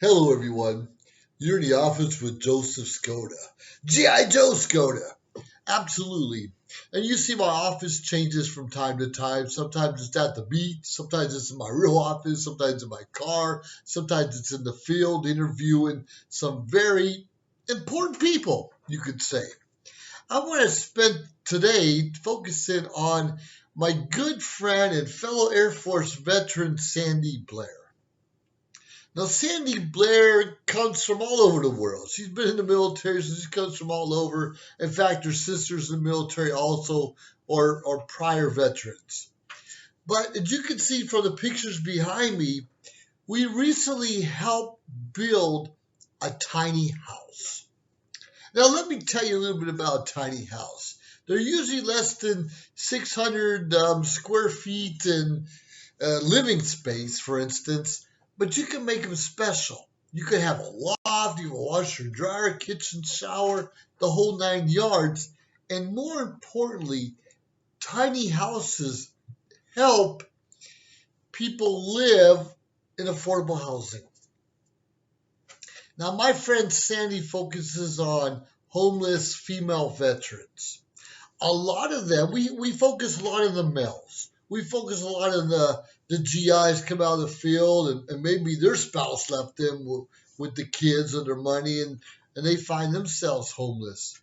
Hello, everyone. You're in the office with Joseph Skoda. G.I. Joe Skoda. Absolutely. And you see my office changes from time to time. Sometimes it's at the beach. Sometimes it's in my real office. Sometimes in my car. Sometimes it's in the field interviewing some very important people, you could say. I want to spend today focusing on my good friend and fellow Air Force veteran, Sandy Blair. Now, Sandy Blair comes from all over the world. She's been in the military, so she comes from all over. In fact, her sister's in the military also, or prior veterans. But as you can see from the pictures behind me, we recently helped build a tiny house. Now, let me tell you a little bit about a tiny house. They're usually less than 600 square feet in living space, for instance, but you can make them special. You could have a loft, you can wash your dryer, kitchen, shower, the whole 9 yards. And more importantly, tiny houses help people live in affordable housing. Now, my friend Sandy focuses on homeless female veterans. A lot of them, we focus a lot on the males. We focus a lot on the GIs come out of the field and maybe their spouse left them with the kids and their money and they find themselves homeless.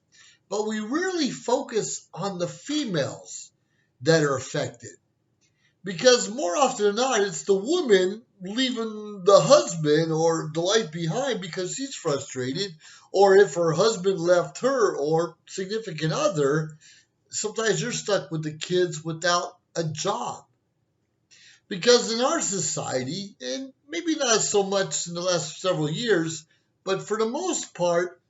But we really focus on the females that are affected. Because more often than not, it's the woman leaving the husband or the life behind because she's frustrated, or if her husband left her or significant other, sometimes you're stuck with the kids without a job. Because in our society, and maybe not so much in the last several years, but for the most part,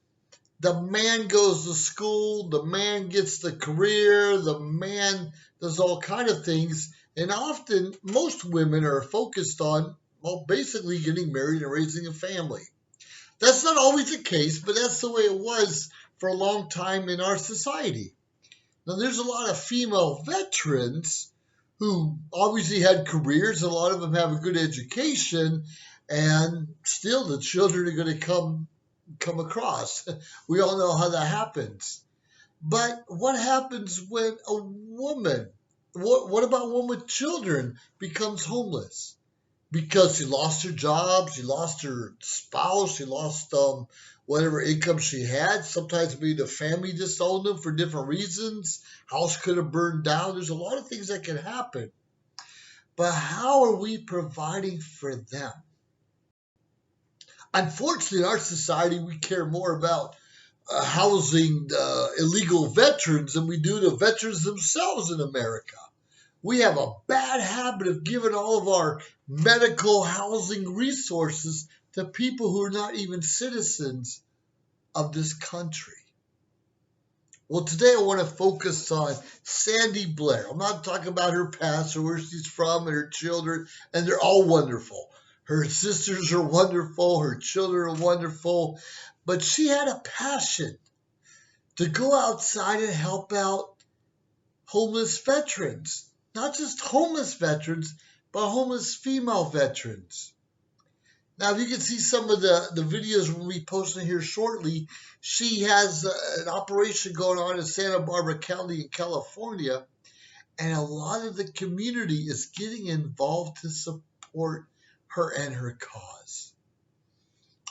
the man goes to school, the man gets the career, the man does all kind of things, and often most women are focused on, well, basically getting married and raising a family. That's not always the case, but that's the way it was for a long time in our society. Now, there's a lot of female veterans who obviously had careers. A lot of them have a good education, and still the children are going to come across. We all know how that happens. But what happens when a woman, what about a woman with children, becomes homeless? Because she lost her job, she lost her spouse, she lost whatever income she had. Sometimes maybe the family disowned them for different reasons. House could have burned down. There's a lot of things that can happen. But how are we providing for them? Unfortunately, in our society, we care more about housing illegal veterans than we do the veterans themselves in America. We have a bad habit of giving all of our medical housing resources to people who are not even citizens of this country. Well, today I want to focus on Sandy Blair. I'm not talking about her past or where she's from and her children, and they're all wonderful. Her sisters are wonderful, her children are wonderful, but she had a passion to go outside and help out homeless veterans. Not just homeless veterans, but homeless female veterans. Now, if you can see some of the videos we'll be posting here shortly, she has an operation going on in Santa Barbara County in California, and a lot of the community is getting involved to support her and her cause.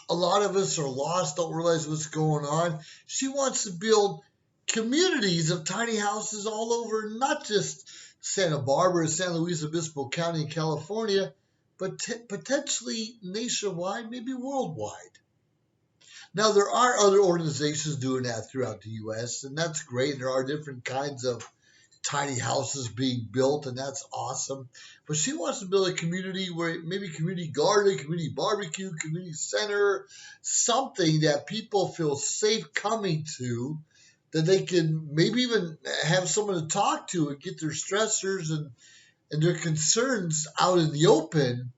A lot of us are lost, don't realize what's going on. She wants to build communities of tiny houses all over, not just Santa Barbara, San Luis Obispo County in California, but potentially nationwide, maybe worldwide. Now, there are other organizations doing that throughout the U.S., and that's great. There are different kinds of tiny houses being built, and that's awesome. But she wants to build a community where maybe community garden, community barbecue, community center, something that people feel safe coming to, that they can maybe even have someone to talk to and get their stressors and their concerns out in the open,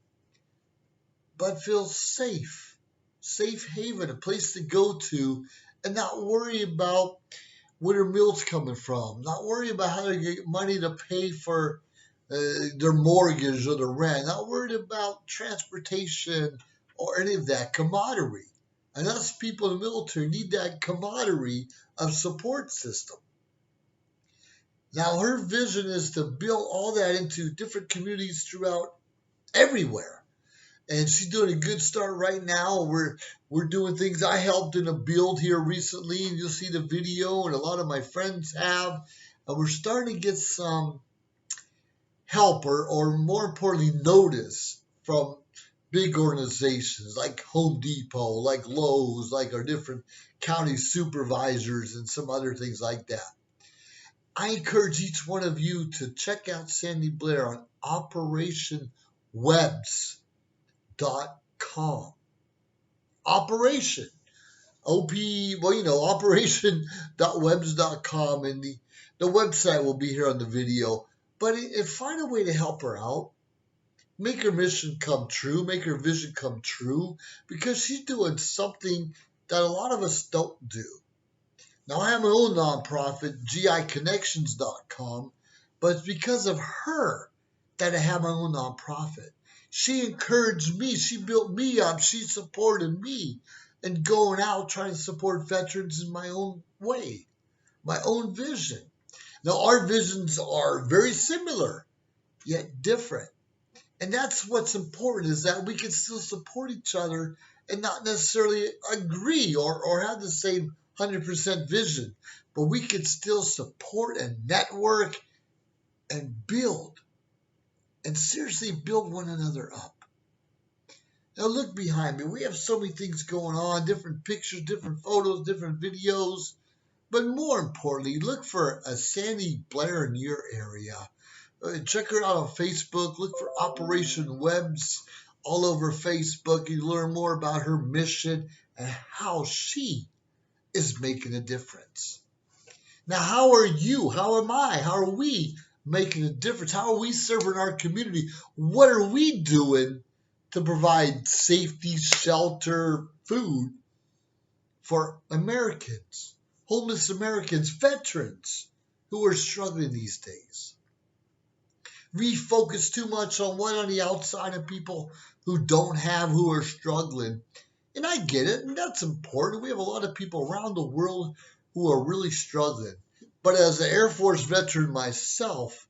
but feel safe. Safe haven, a place to go to and not worry about where their meals coming from, not worry about how to get money to pay for their mortgage or their rent, not worried about transportation or any of that camaraderie. And us people in the military need that camaraderie of support system. Now, her vision is to build all that into different communities throughout everywhere. And she's doing a good start right now. We're doing things. I helped in a build here recently, and you'll see the video, and a lot of my friends have. And we're starting to get some help, or more importantly, notice from big organizations like Home Depot, like Lowe's, like our different county supervisors and some other things like that. I encourage each one of you to check out Sandy Blair on operationwebs.com. Operation. Operation.webs.com, and the website will be here on the video. But find a way to help her out. Make her mission come true. Make her vision come true. Because she's doing something that a lot of us don't do. Now, I have my own nonprofit, giconnections.com, but it's because of her that I have my own nonprofit. She encouraged me. She built me up. She supported me in going out trying to support veterans in my own way, my own vision. Now, our visions are very similar, yet different. And that's what's important, is that we can still support each other and not necessarily agree or have the same 100% vision, but we can still support and network and build, and seriously build one another up. Now look behind me. We have so many things going on, different pictures, different photos, different videos, but more importantly, look for a Sandy Blair in your area. Check her out on Facebook. Look for Operation Webs all over Facebook. You learn more about her mission and how she is making a difference. Now, how are you? How am I? How are we making a difference? How are we serving our community? What are we doing to provide safety, shelter, food for Americans, homeless Americans, veterans who are struggling these days? We focus too much on what on the outside of people who don't have, who are struggling. And I get it, and that's important. We have a lot of people around the world who are really struggling. But as an Air Force veteran myself,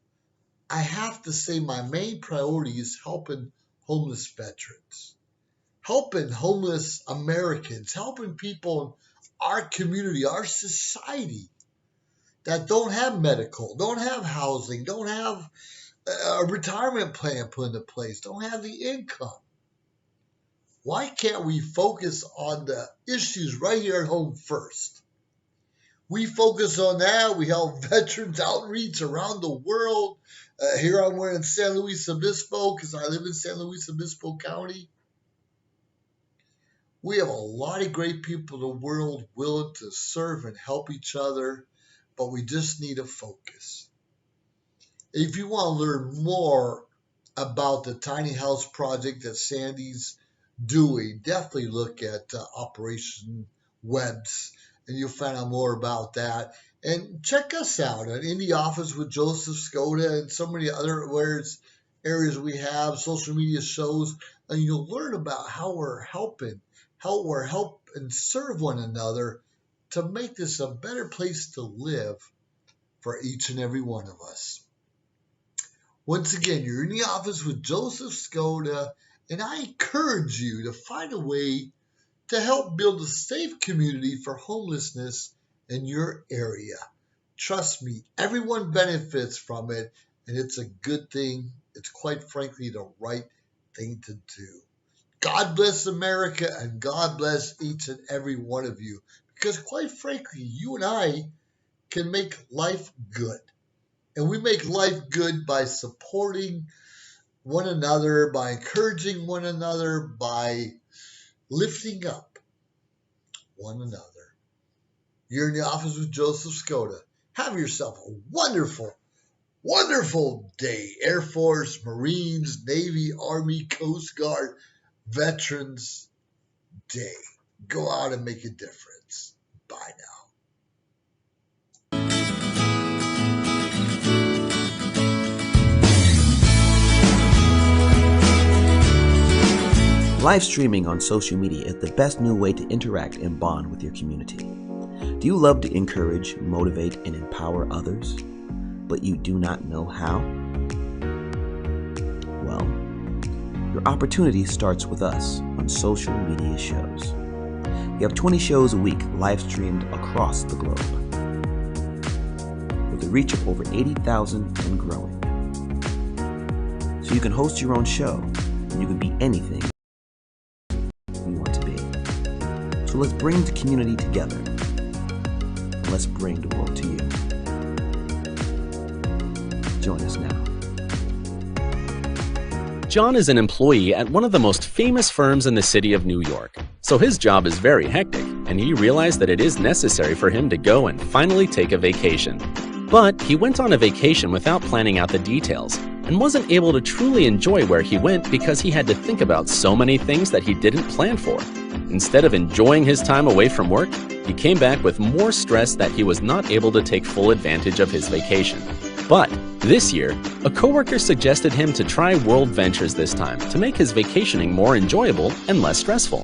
I have to say my main priority is helping homeless veterans, helping homeless Americans, helping people in our community, our society that don't have medical, don't have housing, don't have a retirement plan put into place, don't have the income. Why can't we focus on the issues right here at home first? We focus on that. We help veterans outreach around the world. Here we're in San Luis Obispo because I live in San Luis Obispo County. We have a lot of great people in the world willing to serve and help each other, but we just need to focus. If you want to learn more about the tiny house project that Sandy's doing, definitely look at Operation Webs, and you'll find out more about that. And check us out in the office with Joseph Skoda and so many other areas we have, social media shows, and you'll learn about how we're helping and serve one another to make this a better place to live for each and every one of us. Once again, you're in the office with Joseph Skoda, and I encourage you to find a way to help build a safe community for homelessness in your area. Trust me, everyone benefits from it, and it's a good thing. It's quite frankly the right thing to do. God bless America, and God bless each and every one of you, because quite frankly, you and I can make life good. And we make life good by supporting one another, by encouraging one another, by lifting up one another. You're in the office with Joseph Skoda. Have yourself a wonderful, wonderful day. Air Force, Marines, Navy, Army, Coast Guard, Veterans Day. Go out and make a difference. Bye now. Live streaming on social media is the best new way to interact and bond with your community. Do you love to encourage, motivate, and empower others, but you do not know how? Well, your opportunity starts with us on social media shows. We have 20 shows a week live streamed across the globe, with a reach of over 80,000 and growing. So you can host your own show, and you can be anything you want to be. So let's bring the community together, and let's bring the world to you. Join us now. John is an employee at one of the most famous firms in the city of New York, so his job is very hectic, and he realized that it is necessary for him to go and finally take a vacation. But he went on a vacation without planning out the details, and wasn't able to truly enjoy where he went because he had to think about so many things that he didn't plan for. Instead of enjoying his time away from work, he came back with more stress that he was not able to take full advantage of his vacation. But this year, a coworker suggested him to try World Ventures this time to make his vacationing more enjoyable and less stressful.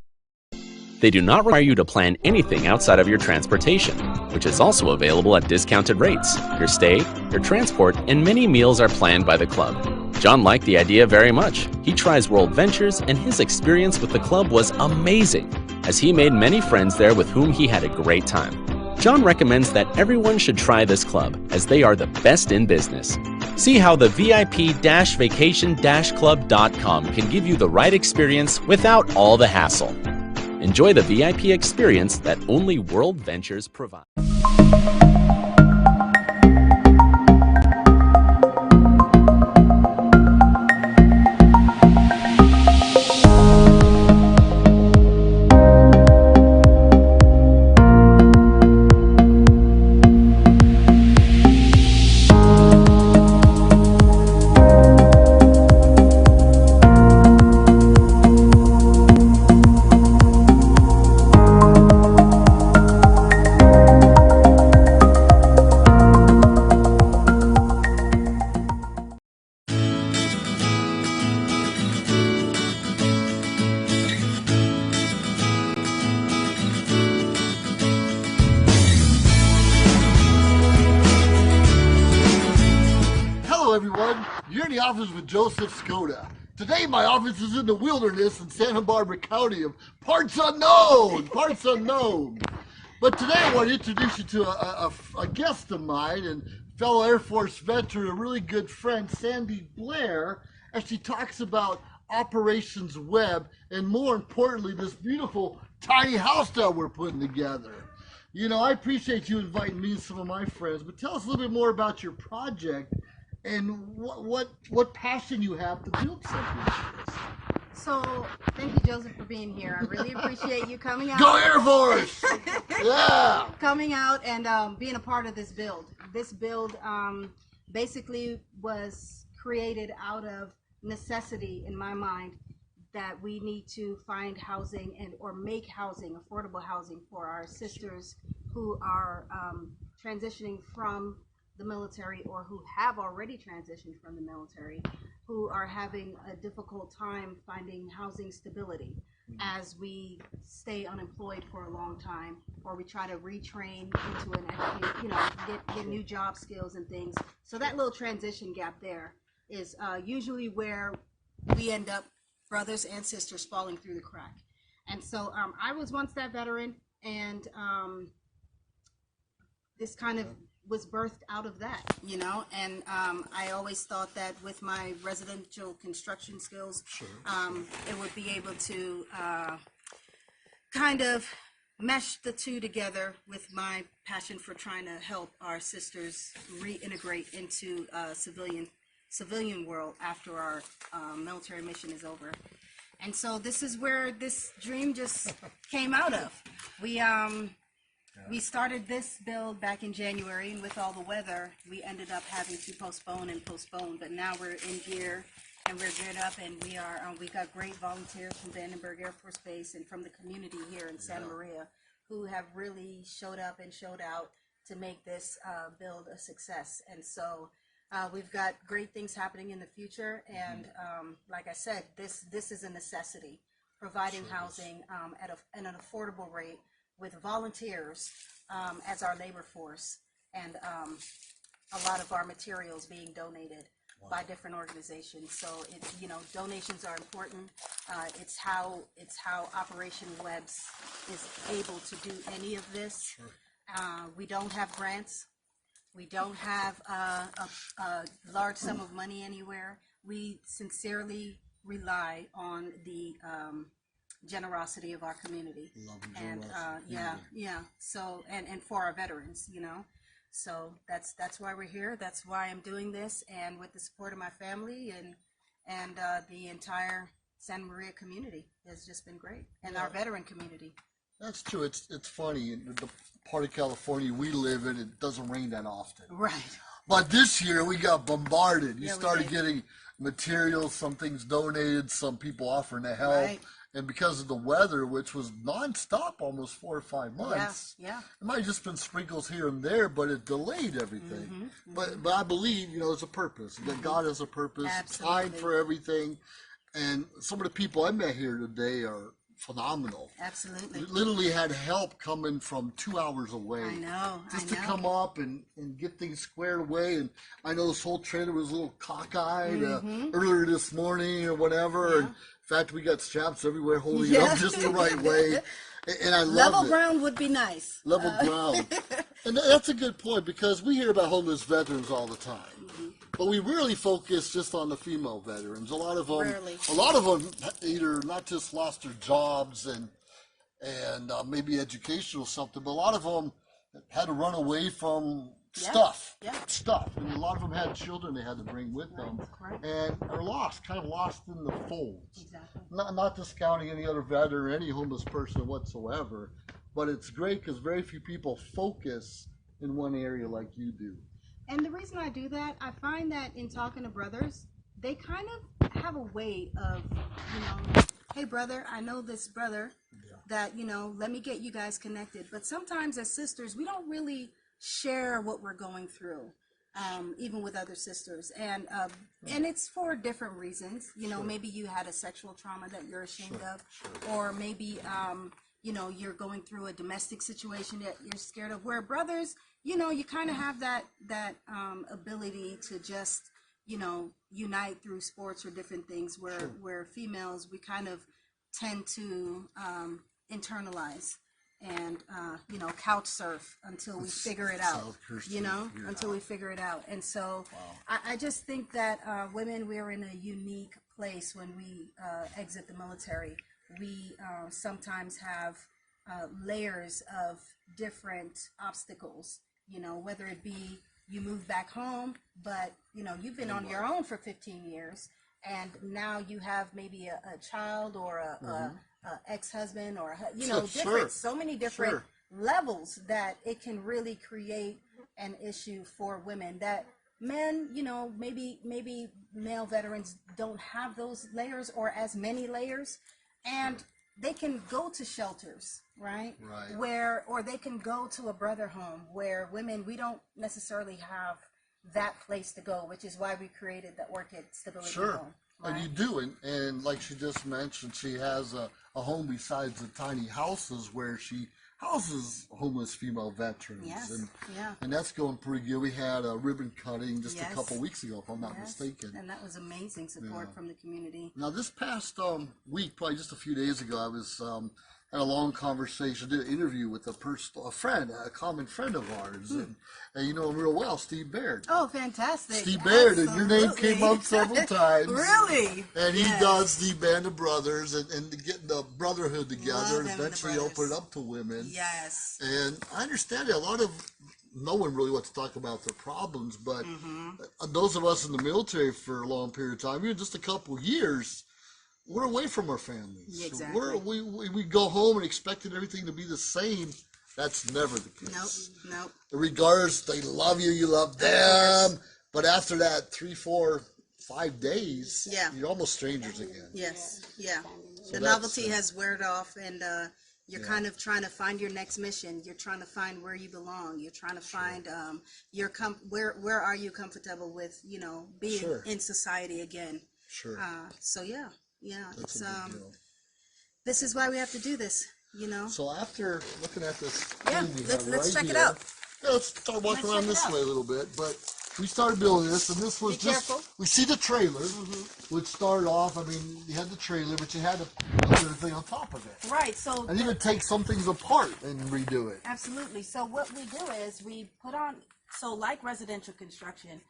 They do not require you to plan anything outside of your transportation, which is also available at discounted rates. Your stay, your transport, and many meals are planned by the club. John liked the idea very much. He tries World Ventures, and his experience with the club was amazing, as he made many friends there with whom he had a great time. John recommends that everyone should try this club, as they are the best in business. See how the VIP-vacation-club.com can give you the right experience without all the hassle. Enjoy the VIP experience that only World Ventures provides. Hello everyone, you're in the office with Joseph Skoda. Today my office is in the wilderness in Santa Barbara County of parts unknown. But today I want to introduce you to a guest of mine and fellow Air Force veteran, a really good friend, Sandy Blair, as she talks about Operations Web and more importantly, this beautiful tiny house that we're putting together. You know, I appreciate you inviting me and some of my friends, but tell us a little bit more about your project and what passion you have to build something like this. So, thank you, Joseph, for being here. I really appreciate you coming out. Go Air Force! Yeah! Coming out and being a part of this build. This build basically was created out of necessity in my mind that we need to find housing or make housing, affordable housing for our sisters who are transitioning from the military or who have already transitioned from the military, who are having a difficult time finding housing stability as we stay unemployed for a long time, or we try to retrain into get new job skills and things. So that little transition gap there is usually where we end up, brothers and sisters falling through the crack. And so I was once that veteran, and this kind of was birthed out of that, you know, and I always thought that with my residential construction skills, it would be able to kind of mesh the two together with my passion for trying to help our sisters reintegrate into civilian world after our military mission is over. And so this is where this dream just came out of. We started this build back in January, and with all the weather, we ended up having to postpone, but now we're in gear and we're geared up, and we got great volunteers from Vandenberg Air Force Base and from the community here in Santa Maria who have really showed up and showed out to make this build a success. And so we've got great things happening in the future, and like I said, this is a necessity providing housing at an affordable rate with volunteers as our labor force, and a lot of our materials being donated by different organizations. So it's, donations are important. It's how Operation Webs is able to do any of this. We don't have grants. We don't have a large sum of money anywhere. We sincerely rely on the generosity of our community. And so and for our veterans, So that's why we're here. That's why I'm doing this, and with the support of my family and the entire Santa Maria community has just been great, and our veteran community. That's true. It's funny. In the part of California we live in, it doesn't rain that often. Right. But this year we got bombarded. You Yeah, started getting materials, some things donated, some people offering to help. Right. And because of the weather, which was nonstop almost 4 or 5 months, Yeah. it might have just been sprinkles here and there, but it delayed everything. But I believe, there's a purpose. That God has a purpose, Absolutely. time for everything. And some of the people I met here today are phenomenal. Absolutely. Literally had help coming from 2 hours away. I know. Just to come up and get things squared away. And I know this whole trailer was a little cockeyed earlier this morning or whatever. Yeah. And in fact, we got straps everywhere holding it up just the right way. And I love Level it. ground would be nice. Level ground. And that's a good point, because we hear about homeless veterans all the time. But we really focus just on the female veterans. A lot of them either not just lost their jobs and maybe educational something, but a lot of them had to run away from stuff. And a lot of them had children they had to bring with them, and are lost, kind of lost in the folds. Exactly. Not discounting any other veteran or any homeless person whatsoever, but it's great because very few people focus in one area like you do. And the reason I do that, I find that in talking to brothers, they kind of have a way of, hey brother, I know this brother that, let me get you guys connected. But sometimes as sisters, we don't really share what we're going through, even with other sisters. And it's for different reasons. Maybe you had a sexual trauma that you're ashamed of, or maybe, you're going through a domestic situation that you're scared of, where brothers, you kind of have that ability to just, unite through sports or different things, where females, we kind of tend to internalize and, couch surf until we figure it out, until we figure it out. And so I just think that women, we're in a unique place when we exit the military. We sometimes have layers of different obstacles, whether it be you move back home, but you've been on your own for 15 years, and now you have maybe a child or a ex-husband or so many different levels that it can really create an issue for women that men, maybe male veterans don't have those layers or as many layers, and they can go to shelters, right? Or they can go to a brother home, where women, we don't necessarily have that place to go, which is why we created the Orchid Stability Home. Right? And you do, and like she just mentioned, she has a home besides the tiny houses where she houses homeless female veterans. And that's going pretty good. We had a ribbon cutting just a couple weeks ago, if I'm not mistaken. And that was amazing support from the community. Now, this past week, probably just a few days ago, I was had a long conversation, did an interview with a common friend of ours, and you know him real well, Steve Baird. Oh, fantastic. Steve Baird, and your name came up several times. Really? And he does the Band of Brothers and getting the brotherhood together and eventually open it up to women. Yes. And I understand that no one really wants to talk about their problems, but those of us in the military for a long period of time, even just a couple of years, we're away from our families. Exactly. We go home and expecting everything to be the same. That's never the case. Nope. Regardless, they love you, you love them. But after that 3, 4, 5 days, you're almost strangers again. Yes, the novelty has weared off, and you're kind of trying to find your next mission. You're trying to find where you belong. You're trying to find where are you comfortable with, being in society again. Sure. So yeah, That's it's a big deal. this is why we have to do this, you know. So after looking at this, Yeah, thing we let's have right check it here, out. yeah, let's start walking Let's around check it this out. way a little bit. But we started building this, and this was Be just, careful. we see the trailer, which started off, I mean, you had the trailer, but you had to build everything on top of it. Right. So And even take some things apart and redo it. absolutely. So what we do is we put on, so like residential construction,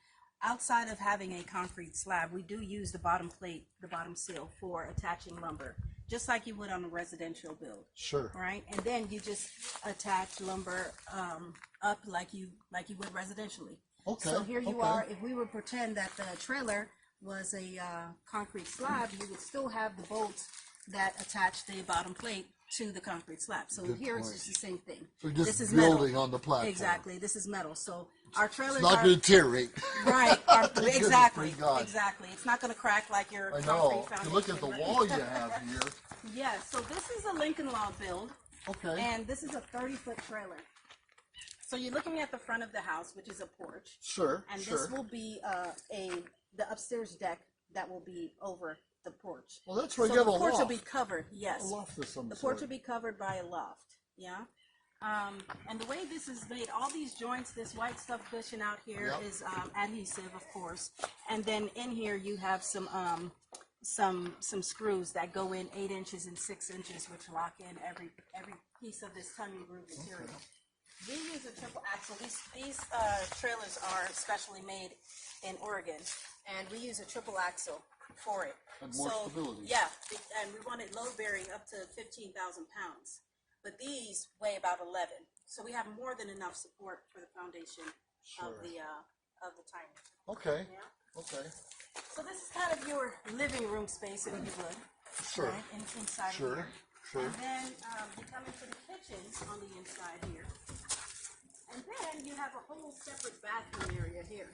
outside of having a concrete slab, we do use the bottom plate, the bottom seal for attaching lumber, just like you would on a residential build. Sure. Right. And then you just attach lumber up like you would residentially. Okay. So here you okay. are. If we would pretend that the trailer was a concrete slab, you would still have the bolts that attach the bottom plate to the concrete slab. So Good here point. it's just the same thing. So you're This just is metal. building on the platform. Exactly. This is metal. So our trailers It's not are going to deteriorate. right. Thank goodness, Exactly. thank God. Exactly. It's not going to crack like your I concrete know. foundation. You look at the wall you have here. Yeah. So this is a Lincoln Log build, Okay. and this is a 30-foot trailer. So you're looking at the front of the house, which is a porch. Sure. And sure. this will be the upstairs deck that will be over the porch. Well, that's right. So You have the a porch loft. will be covered. Yes. A loft of some The sort. porch will be covered by a loft. Yeah. And the way this is made, all these joints, this white stuff cushion out here Yep. is adhesive, of course. And then in here you have some screws that go in 8 inches and 6 inches, which lock in every piece of this tongue groove material. We use a triple axle. These trailers are specially made in Oregon, and we use a triple axle for it. And more stability. Yeah, and we want it load bearing up to 15,000 pounds. But these weigh about 11, so we have more than enough support for the foundation of the tiny. Okay. Yeah. Okay. So this is kind of your living room space, if you would. Sure. Right, inside Sure. here. Sure. And then you come into the kitchen on the inside here. And then you have a whole separate bathroom area here.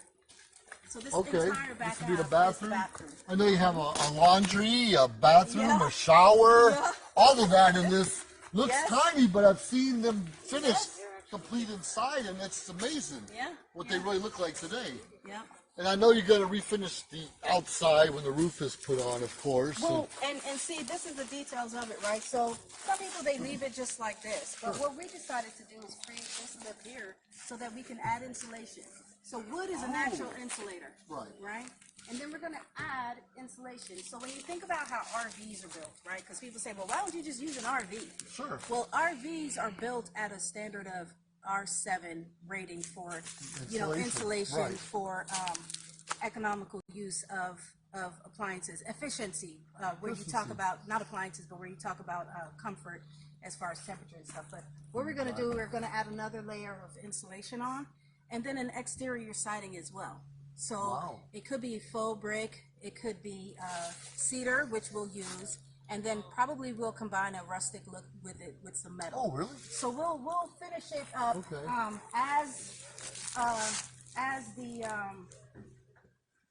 So this Okay. entire back This would be the half bathroom. is the bathroom. I know you have a laundry, a bathroom, Yeah. a shower, Yeah. all of that in this. Looks Yes. tiny, but I've seen them finished, Yes. complete inside, and it's amazing Yeah. what they really look like today. Yeah. And I know you're going to refinish the outside when the roof is put on, of course. Well, and see, this is the details of it, right? So some people, they leave it just like this. But what we decided to do is create this lip here so that we can add insulation. So wood is a natural insulator. Right. Right? And then we're going to add insulation. So when you think about how RVs are built, right? Because people say, well, why don't you just use an RV? Sure. Well, RVs are built at a standard of R7 rating for, insulation Right. for economical use of appliances, efficiency, where you talk about, not appliances, but where you talk about comfort as far as temperature and stuff. But what we're going to do, we're going to add another layer of insulation on, and then an exterior siding as well. So Wow. it could be faux brick, it could be cedar, which we'll use, and then probably we'll combine a rustic look with it with some metal. Oh, really? So we'll finish it up Okay.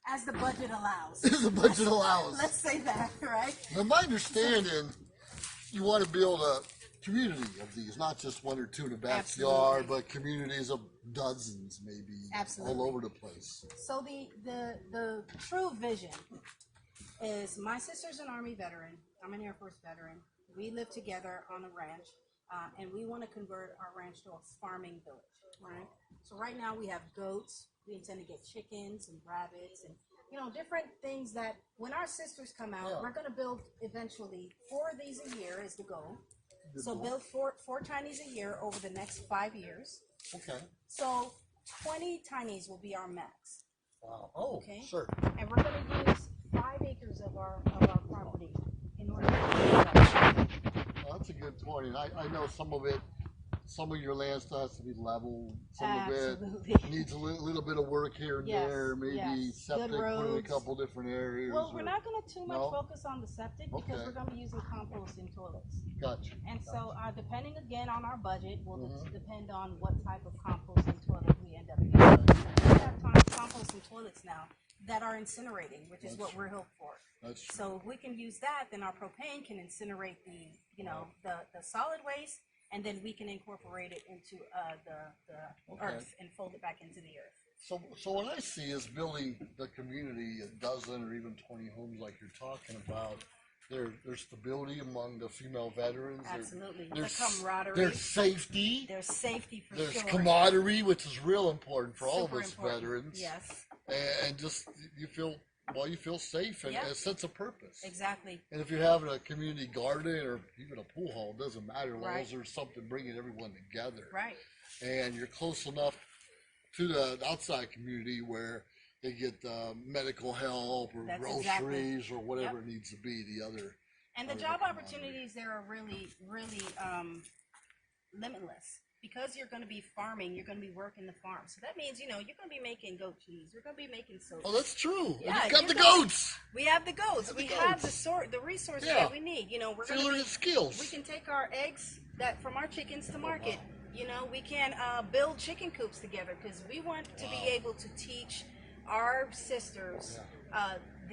as the budget allows. The budget allows. Let's say that, right? Now, my understanding, you want to build a community of these, not just one or two in a backyard, Absolutely. but communities of dozens, maybe, Absolutely. all over the place. So the true vision is, my sister's an Army veteran. I'm an Air Force veteran. We live together on a ranch, and we want to convert our ranch to a farming village, right? So right now we have goats. We intend to get chickens and rabbits and, different things that when our sisters come out, Yeah. we're going to build eventually 4 of these a year is the goal. Good So goal. build four tinies a year over the next 5 years. Okay. So 20 tinies will be our max. Wow. Oh, Okay. sure. And we're going to use 5 acres of our property in order to do that. Well, that's a good point. And I know some of your land still has to be leveled. Some Absolutely. of it needs a little bit of work here and Yes, there. Maybe yes. septic, Good put in a roads. couple different areas. Well, we're or- not going to too much No? focus on the septic because Okay. we're going to be using composting toilets. Gotcha. And so, depending again on our budget, will Mhm. depend on what type of composting toilet we end up using. We have composting toilets now that are incinerating, which is what we're built for. That's true. So if we can use that, then our propane can incinerate the solid waste, and then we can incorporate it into the Okay. earth and fold it back into the earth. So what I see is building the community, a dozen or even 20 homes like you're talking about. There's stability among the female veterans. Absolutely. There's the camaraderie. There's safety. There's safety for There's sure. camaraderie, which is real important for all of Super us important. veterans. Yes. And just you feel safe and a sense of purpose. Exactly. And if you're having a community garden or even a pool hall, it doesn't matter as long Right. as there's something bringing everyone together. Right. And you're close enough to the outside community where they get medical help or That's groceries exactly. or whatever Yep. it needs to be. And the job opportunities there are really, really limitless. Because you're going to be farming, you're going to be working the farm. So that means, you're going to be making goat cheese. You're going to be making soap. Oh, that's true. Yeah, you got the goats. We have the goats. We have the resources that we need. We're going to learning skills. We can take our eggs from our chickens to market. We can build chicken coops together because we want to be able to teach our sisters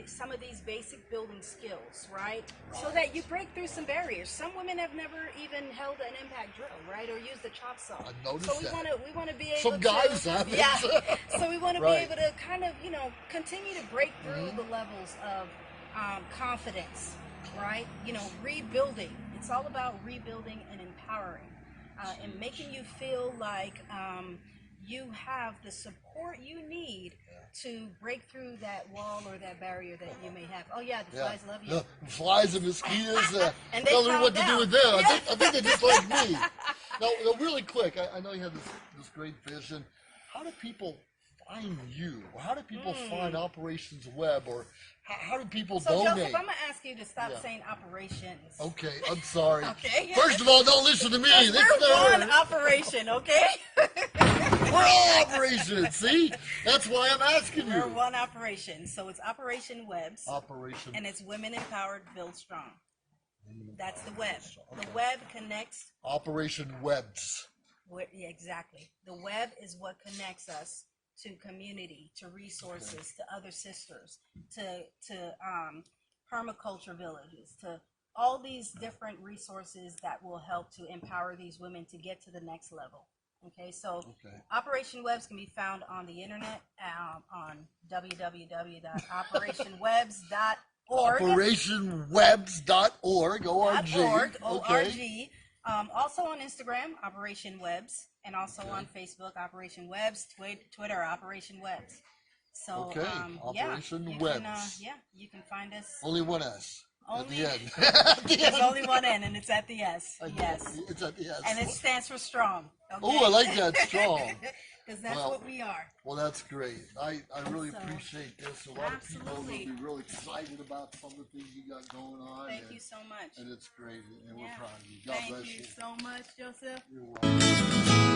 some of these basic building skills, right? So that you break through some barriers. Some women have never even held an impact drill, right, or used a chop saw. I noticed so we want to be able some guys to, have it. yeah. So we want to Right. be able to kind of continue to break through the levels of confidence, right? Rebuilding. It's all about rebuilding and empowering, and making you feel like you have the support you need to break through that wall or that barrier that you may have. Oh yeah, the flies love you. The flies and mosquitoes. And they tell me calm what down. to do with them. Yeah. I think they just like me. Now, really quick, I know you have this great vision. How do people find you? Or how do people find Operations Web? Or how do people So donate? Joseph, I'm gonna ask you to stop saying operations. Okay, I'm sorry. Okay. First of all, don't listen to me. We're Listen to her. one operation, okay? We're all operations. See, that's why I'm asking We're you. one operation. So it's Operation Webs, Operation. and it's Women Empowered Build Strong. That's the web. The web connects. Operation Webs. Yeah, exactly. The web is what connects us to community, to resources, to other sisters, to permaculture villages, to all these different resources that will help to empower these women to get to the next level. Okay, so Operation Webs can be found on the internet on www.operationwebs.org. OperationWebs.org. O-R-G. Also on Instagram, Operation Webs, and also on Facebook, Operation Webs, Twitter, Operation Webs. So, Operation Webs. You can find us. Only one S. Only, at the end. There's only one N, and it's at the S. Yes. It's at the S. And it stands for strong. Okay? Oh, I like that, strong. Because that's what we are. Well, that's great. I really appreciate this. A lot of people will be really excited about some of the things you got going on. Thank you so much. And it's great. And we're proud of you. God bless you. Thank you so much, Joseph. You're welcome.